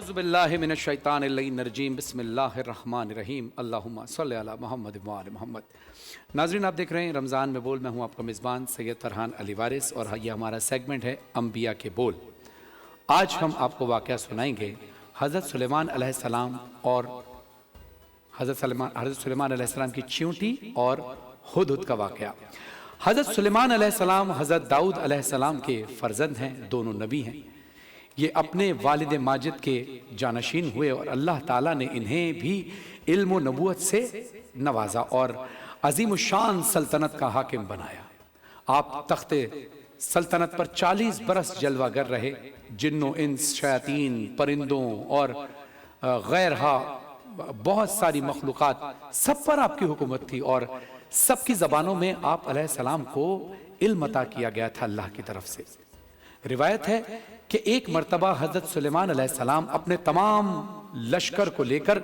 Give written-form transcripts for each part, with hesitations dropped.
اعوذ باللہ من الشیطان اللعین الرجیم بسم اللہ الرحمن الرحیم اللہم صلی علی محمد و آل محمد۔ ناظرین، آپ دیکھ رہے ہیں رمضان میں بول، میں ہوں آپ کا میزبان سید فرحان علی وارث، اور یہ ہمارا سیگمنٹ ہے انبیاء کے بول۔ آج ہم آپ کو واقعہ سنائیں گے حضرت سلیمان علیہ السلام اور حضرت سلیمان علیہ السلام کی چیونٹی اور ہدہد کا واقعہ۔ حضرت سلیمان علیہ السلام حضرت داؤد علیہ السلام کے فرزند ہیں، دونوں نبی ہیں۔ یہ اپنے والد ماجد کے جانشین ہوئے اور اللہ تعالیٰ نے انہیں بھی علم و نبوت سے نوازا اور عظیم الشان سلطنت کا حاکم بنایا۔ آپ تخت سلطنت پر 40 برس جلوہ گر رہے۔ جنوں، انس، شیاطین، پرندوں اور غیرہا بہت ساری مخلوقات، سب پر آپ کی حکومت تھی اور سب کی زبانوں میں آپ علیہ السلام کو علم عطا کیا گیا تھا اللہ کی طرف سے۔ روایت ہے کہ ایک مرتبہ حضرت سلیمان علیہ السلام اپنے تمام لشکر کو لے کر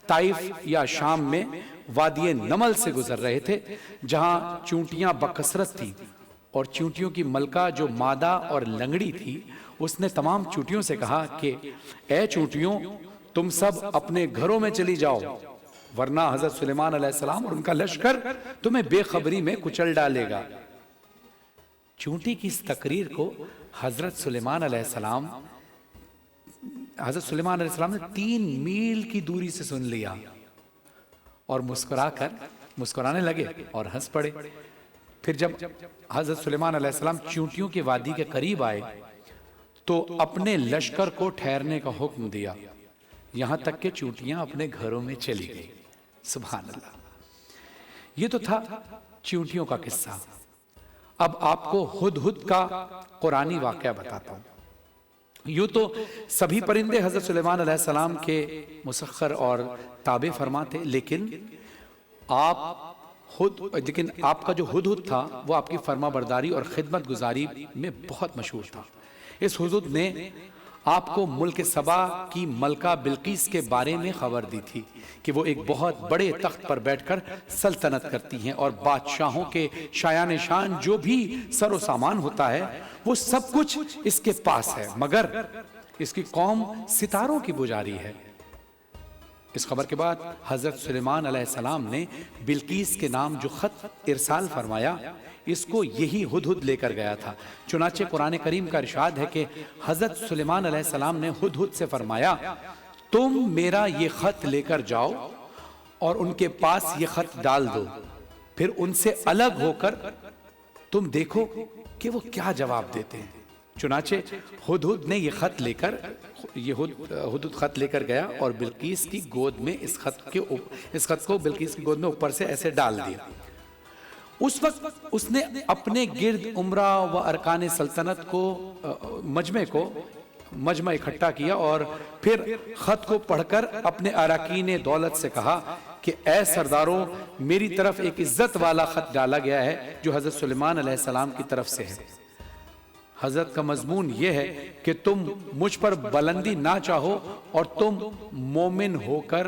طائف یا شام میں وادی نمل سے گزر رہے تھے، جہاں چونٹیاں بکثرت تھی، اور چونٹیوں کی ملکہ جو مادہ اور لنگڑی تھی، اس نے تمام چونٹیوں سے کہا کہ اے چونٹیوں، تم سب اپنے گھروں میں چلی جاؤ، ورنہ حضرت سلیمان علیہ السلام اور ان کا لشکر تمہیں بے خبری میں کچل ڈالے گا۔ چونٹی کی اس تقریر کو حضرت سلیمان علیہ السلام نے 3 میل کی دوری سے سن لیا اور مسکرانے لگے اور ہنس پڑے۔ پھر جب حضرت سلیمان علیہ السلام چونٹیوں کے وادی کے قریب آئے تو اپنے لشکر کو ٹھہرنے کا حکم دیا، یہاں تک کہ چونٹیاں اپنے گھروں میں چلی گئی۔ سبحان اللہ۔ یہ تو تھا چونٹیوں کا قصہ۔ اب آپ کو ہدہد کا قرآنی واقعہ بتاتا ہوں۔ یوں تو سبھی پرندے حضرت سلیمان علیہ السلام کے مسخر اور تابع فرما تھے، لیکن آپ کا جو ہدہد تھا وہ آپ کی فرما برداری اور خدمت گزاری میں بہت مشہور تھا۔ اس ہدہد نے آپ کو ملک سبا کی ملکہ بلقیس کے بارے میں خبر دی تھی کہ وہ ایک بہت بڑے تخت پر بیٹھ کر سلطنت کرتی ہیں، اور بادشاہوں کے شایان شان جو بھی سر و سامان ہوتا ہے وہ سب کچھ اس کے پاس ہے، مگر اس کی قوم ستاروں کی پجاری ہے۔ اس خبر کے بعد حضرت سلیمان علیہ السلام نے بلقیس کے نام جو خط ارسال فرمایا، اس کو یہی ہدہد لے کر گیا تھا۔ چنانچہ قرآن کریم کا ارشاد ہے کہ حضرت سلیمان علیہ السلام نے ہدہد سے فرمایا، تم میرا یہ خط لے کر جاؤ اور ان کے پاس یہ خط ڈال دو، پھر ان سے الگ ہو کر تم دیکھو کہ وہ کیا جواب دیتے ہیں۔ چنانچہ ہدہد نے یہ خط لے کر گیا اور بلقیس کی گود میں اس خط کو بلقیس کی گود میں اوپر سے ایسے ڈال دیا۔ اس وقت اس نے اپنے گرد عمرہ و ارکان سلطنت کو مجمع اکٹھا کیا اور پھر خط کو پڑھ کر اپنے اراکین دولت سے کہا کہ اے سرداروں، میری طرف ایک عزت والا خط ڈالا گیا ہے جو حضرت سلیمان علیہ السلام کی طرف سے ہے۔ حضرت کا مضمون یہ ہے کہ تم مجھ پر بلندی نہ چاہو اور تم مومن ہو کر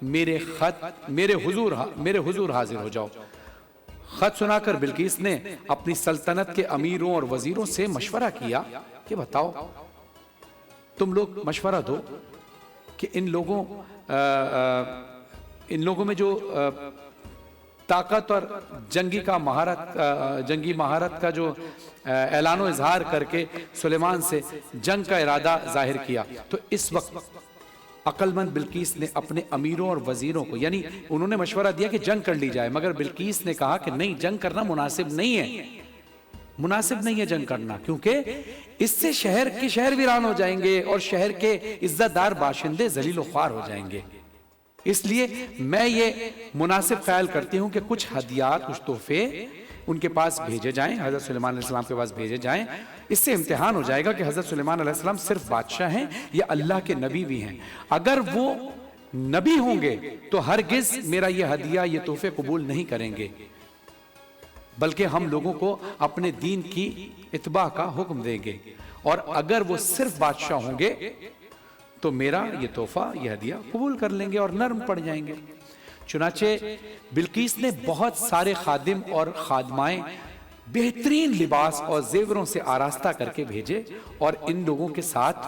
میرے حضور حاضر ہو جاؤ۔ خط سنا کر بلقیس نے اپنی سلطنت کے امیروں اور وزیروں سے مشورہ کیا کہ بتاؤ، تم لوگ مشورہ دو کہ ان لوگوں میں جو طاقت اور جنگی مہارت کا جو اعلان و اظہار کر کے سلیمان سے جنگ کا ارادہ ظاہر کیا، تو اس وقت عقل مند بلقیس نے اپنے امیروں اور وزیروں کو، یعنی انہوں نے مشورہ دیا کہ جنگ کر لی جائے، مگر بلقیس نے کہا کہ نہیں، جنگ کرنا مناسب نہیں ہے جنگ کرنا، کیونکہ اس سے شہر ویران ہو جائیں گے اور شہر کے عزت دار باشندے ذلیل و خوار ہو جائیں گے۔ اس لیے میں یہ مناسب خیال کرتی ہوں کہ کچھ ہدیات، کچھ تحفے ان کے پاس بھیجے جائیں، حضرت سلیمان علیہ السلام کے پاس بھیجے جائیں۔ اس سے امتحان ہو جائے گا کہ حضرت سلیمان علیہ السلام صرف بادشاہ ہیں یا اللہ کے نبی بھی ہیں۔ اگر وہ نبی ہوں گے تو ہرگز میرا یہ ہدیہ، یہ تحفے قبول نہیں کریں گے، بلکہ ہم لوگوں کو اپنے دین کی اتباع کا حکم دیں گے، اور اگر وہ صرف بادشاہ ہوں گے تو میرا یہ تحفہ، یہ ہدیہ قبول کر لیں گے اور نرم پڑ جائیں گے۔ چنانچہ بلقیس نے بہت سارے خادم اور خادمائیں بہترین لباس اور زیوروں سے آراستہ کر کے بھیجے اور ان لوگوں کے ساتھ